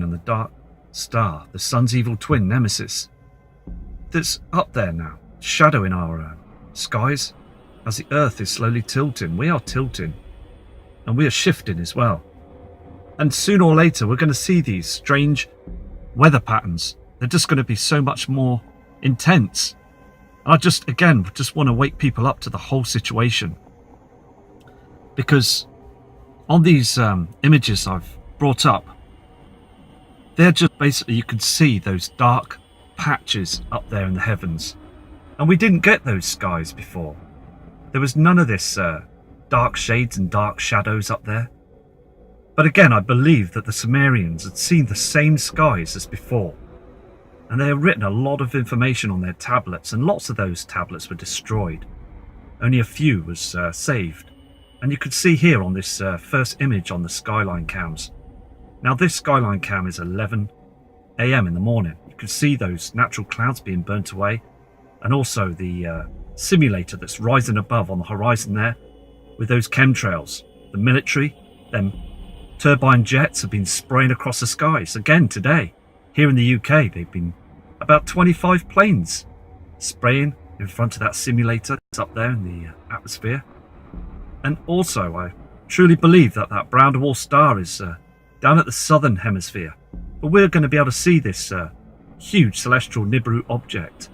Orion and the dark star, the sun's evil twin nemesis, that's up there now, shadowing our skies as the Earth is slowly tilting. We are tilting, and we are shifting as well. And sooner or later, we're going to see these strange weather patterns. They're just going to be so much more intense. I just want to wake people up to the whole situation, because on these images I've brought up, they're just basically, you can see those dark patches up there in the heavens, and we didn't get those skies before. There was none of this dark shades and dark shadows up there. But again, I believe that the Sumerians had seen the same skies as before, and they had written a lot of information on their tablets, and lots of those tablets were destroyed. Only a few was saved. And you could see here on this first image on the skyline cams. Now this skyline cam is 11 AM in the morning. You can see those natural clouds being burnt away, and also the simulator that's rising above on the horizon there with those chemtrails. The military, them turbine jets have been spraying across the skies again today. Here in the UK, they've been about 25 planes spraying in front of that simulator that's up there in the atmosphere. And also, I truly believe that that brown dwarf star is down at the southern hemisphere. But we're going to be able to see this huge celestial Nibiru object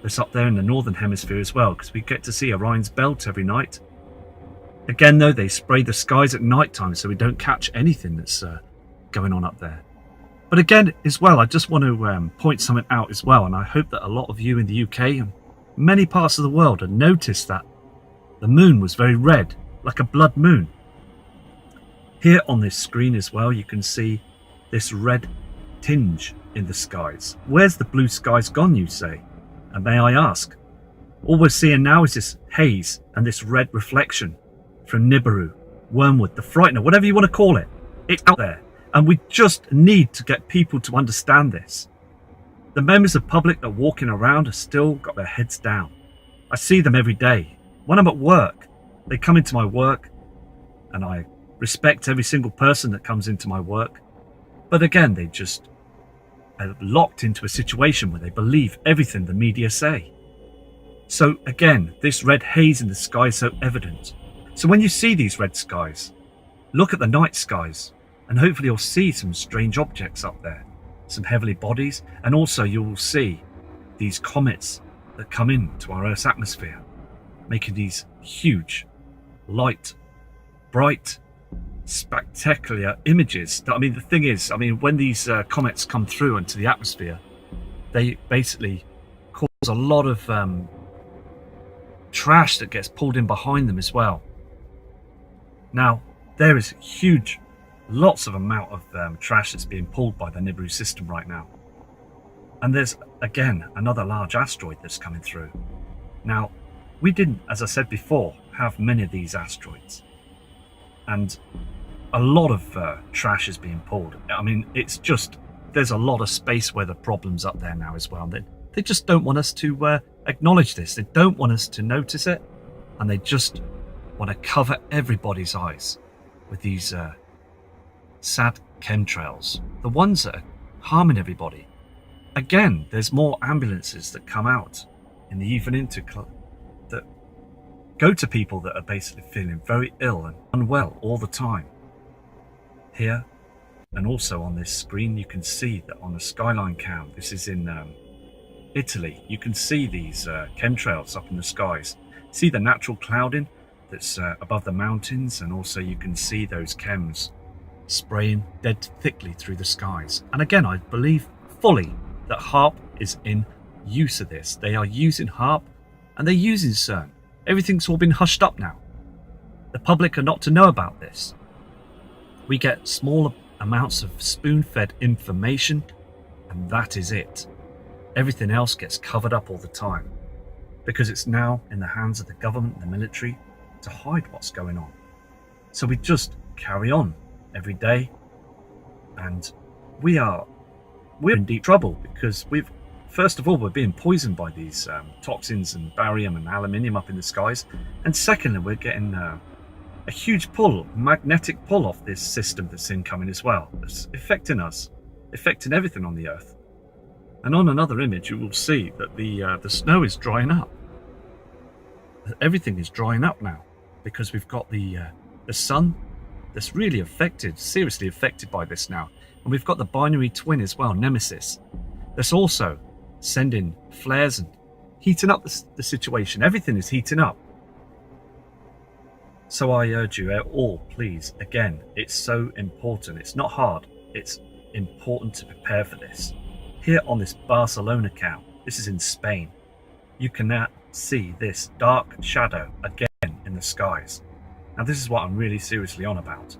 that's up there in the northern hemisphere as well, because we get to see Orion's belt every night. Again, though, they spray the skies at night time so we don't catch anything that's going on up there. But again, as well, I just want to point something out as well, and I hope that a lot of you in the UK and many parts of the world have noticed that the moon was very red, like a blood moon. Here on this screen as well, you can see this red tinge in the skies. Where's the blue skies gone, you say? And may I ask? All we're seeing now is this haze and this red reflection from Nibiru, Wormwood, the Frightener, whatever you want to call it. It's out there, and we just need to get people to understand this. The members of the public that are walking around have still got their heads down. I see them every day. When I'm at work, they come into my work, and I respect every single person that comes into my work. But again, they just are locked into a situation where they believe everything the media say. So again, this red haze in the sky is so evident. So when you see these red skies, look at the night skies, and hopefully you'll see some strange objects up there, some heavenly bodies, and also you will see these comets that come into our Earth's atmosphere, making these huge, light, bright, spectacular images. I mean, the thing is, when these comets come through into the atmosphere, they basically cause a lot of trash that gets pulled in behind them as well. Now, there is huge, lots of amount of trash that's being pulled by the Nibiru system right now. And there's, again, another large asteroid that's coming through. Now, we didn't, as I said before, have many of these asteroids. And a lot of trash is being pulled. I mean, it's just, there's a lot of space weather problems up there now as well. They just don't want us to acknowledge this. They don't want us to notice it. And they just want to cover everybody's eyes with these sad chemtrails, the ones that are harming everybody. Again, there's more ambulances that come out in the evening that go to people that are basically feeling very ill and unwell all the time. Here, and also on this screen, you can see that on the skyline cam, this is in Italy, you can see these chemtrails up in the skies. See the natural clouding that's above the mountains, and also you can see those chems spraying dead thickly through the skies. And again, I believe fully that HAARP is in use of this. They are using HAARP, and they're using CERN. Everything's all been hushed up now. The public are not to know about this. We get small amounts of spoon-fed information, and that is it. Everything else gets covered up all the time, because it's now in the hands of the government and the military to hide what's going on. So we just carry on every day, and we're in deep trouble, because first of all, we're being poisoned by these toxins and barium and aluminium up in the skies, and secondly, we're getting a huge magnetic pull off this system that's incoming as well, that's affecting us. affecting everything on the Earth. And on another image, you will see that the snow is drying up. Everything is drying up now because we've got the sun that's really affected, seriously affected by this now. And we've got the binary twin as well, Nemesis, that's also sending flares and heating up the situation. Everything is heating up. So I urge you all, please, again, it's so important. It's not hard. It's important to prepare for this. Here on this Barcelona cam, this is in Spain, you can now see this dark shadow again in the skies. Now this is what I'm really seriously on about.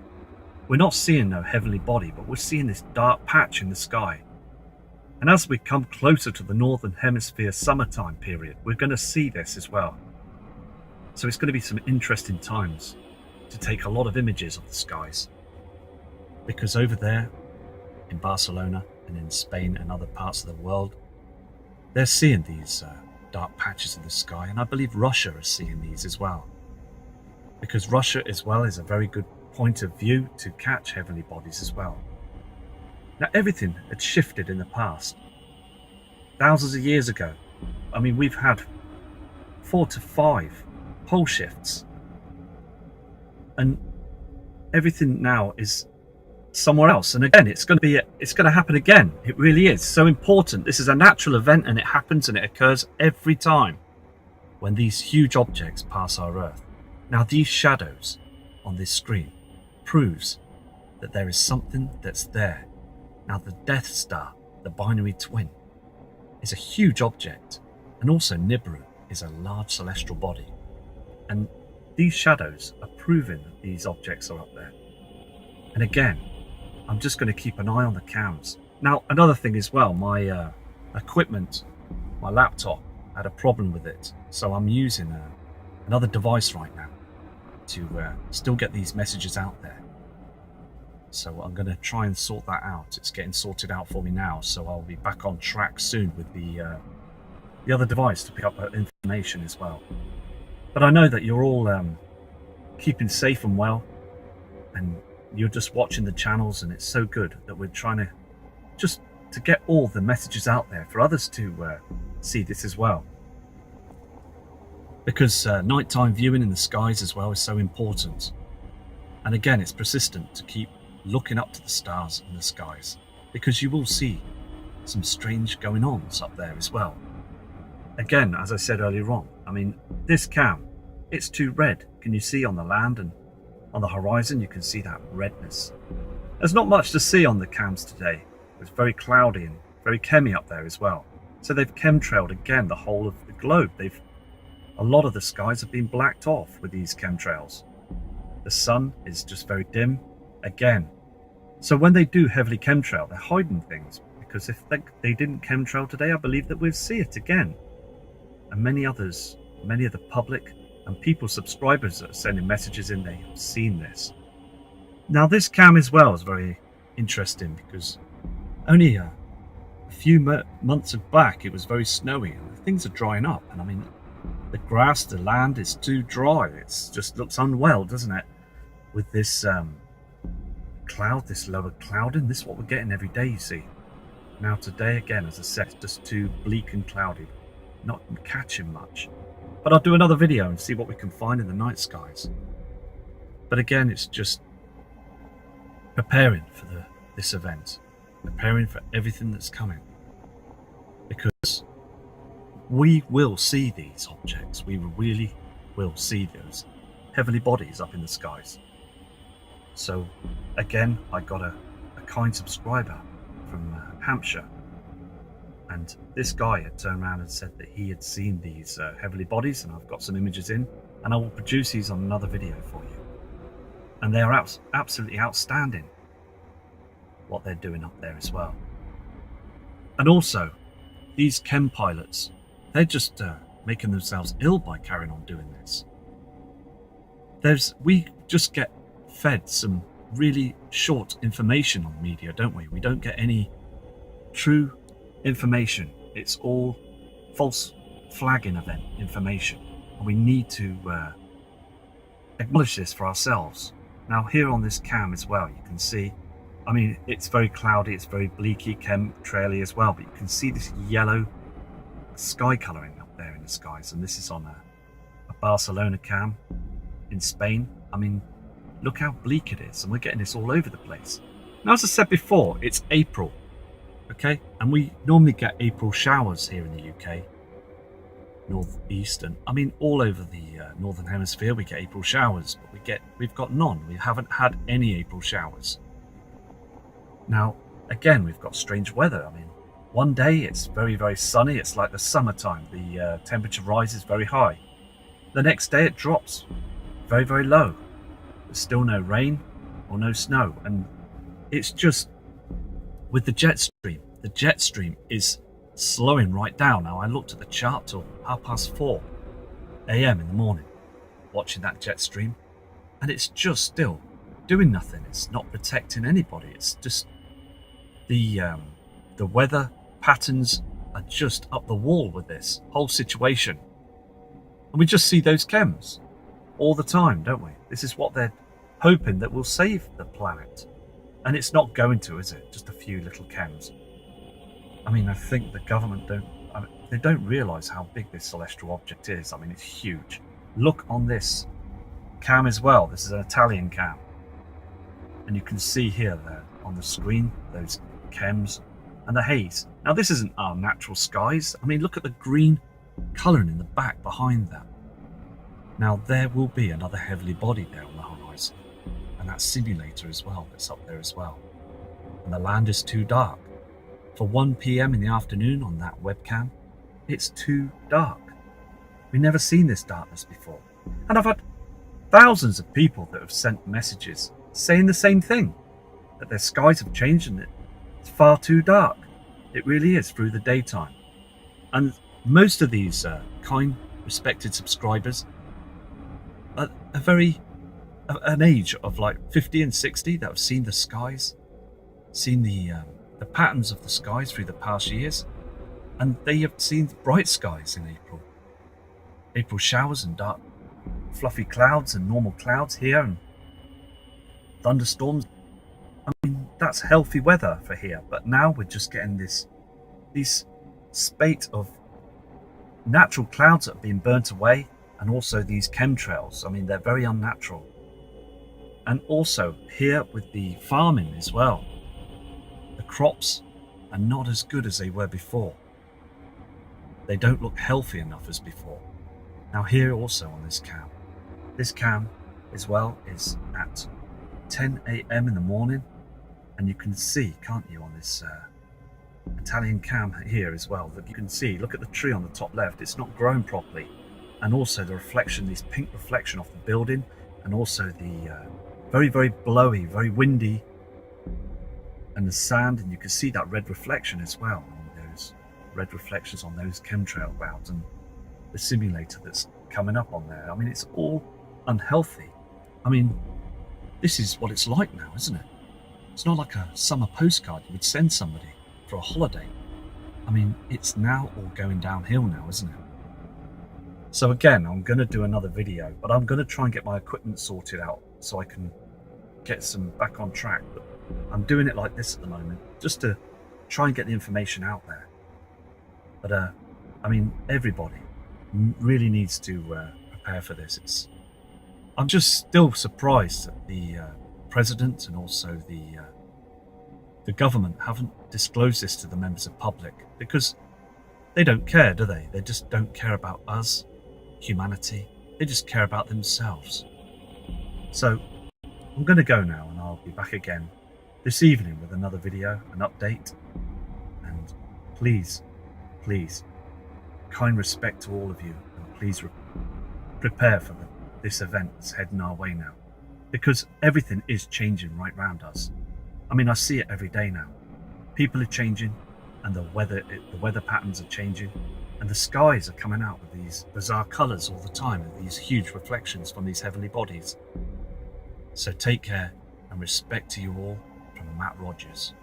We're not seeing no heavenly body, but we're seeing this dark patch in the sky. And as we come closer to the Northern Hemisphere summertime period, we're going to see this as well. So it's going to be some interesting times to take a lot of images of the skies. Because over there in Barcelona and in Spain and other parts of the world, they're seeing these dark patches in the sky, and I believe Russia is seeing these as well. Because Russia as well is a very good point of view to catch heavenly bodies as well. Now everything had shifted in the past. Thousands of years ago, I mean, we've had 4 to 5 pole shifts, and everything now is somewhere else. And again, it's going to happen again. It really is so important. This is a natural event, and it happens, and it occurs every time when these huge objects pass our Earth. Now these shadows on this screen proves that there is something that's there. Now the Death Star, the binary twin, is a huge object, and also Nibiru is a large celestial body. And these shadows are proving that these objects are up there. And again, I'm just going to keep an eye on the cams. Now, another thing as well, my equipment, my laptop, had a problem with it. So I'm using another device right now to still get these messages out there. So I'm going to try and sort that out. It's getting sorted out for me now. So I'll be back on track soon with the other device to pick up information as well. But I know that you're all keeping safe and well, and you're just watching the channels, and it's so good that we're trying to just to get all the messages out there for others to see this as well. Because nighttime viewing in the skies as well is so important. And again, it's persistent to keep looking up to the stars in the skies, because you will see some strange going ons up there as well. Again, as I said earlier on, I mean, this cam, it's too red. Can you see on the land and on the horizon? You can see that redness. There's not much to see on the cams today. It's very cloudy and very chemmy up there as well. So they've chemtrailed again the whole of the globe. A lot of the skies have been blacked off with these chemtrails. The sun is just very dim again. So when they do heavily chemtrail, they're hiding things, because if they didn't chemtrail today, I believe that we'll see it again. And many others, many of the public and people, subscribers that are sending messages in, they have seen this. Now this cam as well is very interesting, because only a few months back it was very snowy, and things are drying up. And I mean, the grass, the land is too dry. It just looks unwell, doesn't it? With this cloud, this lower clouding, this is what we're getting every day, you see. Now today, again, as I said, it's just too bleak and cloudy, not catching much. But I'll do another video and see what we can find in the night skies. But again, it's just preparing for this event, preparing for everything that's coming. Because we will see these objects. We really will see those heavenly bodies up in the skies. So again, I got a kind subscriber from Hampshire, and this guy had turned around and said that he had seen these heavenly bodies, and I've got some images in, and I will produce these on another video for you. And they are absolutely outstanding what they're doing up there as well. And also, these chem pilots, they're just making themselves ill by carrying on doing this. We just get fed some really short information on media, don't we? We don't get any true information. It's all false flagging event information, and we need to acknowledge this for ourselves. Now here on this cam as well, you can see I mean, it's very cloudy, it's very bleaky, chemtraily as well, but you can see this yellow sky colouring up there in the skies, and this is on a Barcelona cam in Spain. I mean, look how bleak it is, and we're getting this all over the place. Now, as I said before, it's April, okay? And we normally get April showers here in the UK, northeastern. I mean, all over the northern hemisphere, we get April showers, but we've got none. We haven't had any April showers. Now, again, we've got strange weather. I mean, one day it's very, very sunny. It's like the summertime. The temperature rises very high. The next day it drops very, very low. There's still no rain or no snow. And it's just with the jet stream. The jet stream is slowing right down. Now, I looked at the chart till 4:30 a.m. in the morning, watching that jet stream, and it's just still doing nothing. It's not protecting anybody. It's just the weather patterns are just up the wall with this whole situation. And we just see those chems all the time, don't we? This is what they're hoping that will save the planet. And it's not going to, is it? Just a few little chems. I mean, I think the government they don't realise how big this celestial object is. I mean, it's huge. Look on this cam as well. This is an Italian cam. And you can see here there on the screen, those chems and the haze. Now, this isn't our natural skies. I mean, look at the green colouring in the back behind that. Now, there will be another heavenly body there on the horizon. And that simulator as well, that's up there as well. And the land is too dark. For 1 p.m. in the afternoon on that webcam, it's too dark. We've never seen this darkness before. And I've had thousands of people that have sent messages saying the same thing, that their skies have changed and it's far too dark. It really is through the daytime. And most of these kind, respected subscribers are an age of like 50 and 60 that have seen the skies, seen the patterns of the skies through the past years, and they have seen bright skies in April showers and dark fluffy clouds and normal clouds here and thunderstorms. I mean, that's healthy weather for here, but now we're just getting this spate of natural clouds that are being burnt away, and also these chemtrails. I mean, they're very unnatural. And also here with the farming as well, the crops are not as good as they were before. They don't look healthy enough as before. Now, here also on this cam as well is at 10 a.m. in the morning, and you can see, can't you, on this Italian cam here as well, that you can see, look at the tree on the top left, it's not grown properly, and also the reflection, this pink reflection off the building, and also the very, very blowy, very windy, and the sand, and you can see that red reflection as well, on those red reflections on those chemtrail clouds, and the simulator that's coming up on there. I mean, it's all unhealthy. I mean, this is what it's like now, isn't it? It's not like a summer postcard you would send somebody for a holiday. I mean, it's now all going downhill now, isn't it? So again, I'm going to do another video, but I'm going to try and get my equipment sorted out so I can get some back on track. But I'm doing it like this at the moment, just to try and get the information out there. But I mean, everybody really needs to prepare for this. I'm just still surprised that the president and also the government haven't disclosed this to the members of public, because they don't care, do they? They just don't care about us, humanity. They just care about themselves. So I'm going to go now, and I'll be back again this evening with another video, an update. And please, kind respect to all of you, and please prepare for this event that's heading our way now, because everything is changing right around us. I mean, I see it every day now. People are changing, and the weather patterns are changing, and the skies are coming out with these bizarre colours all the time, and these huge reflections from these heavenly bodies. So take care, and respect to you all from Matt Rogers.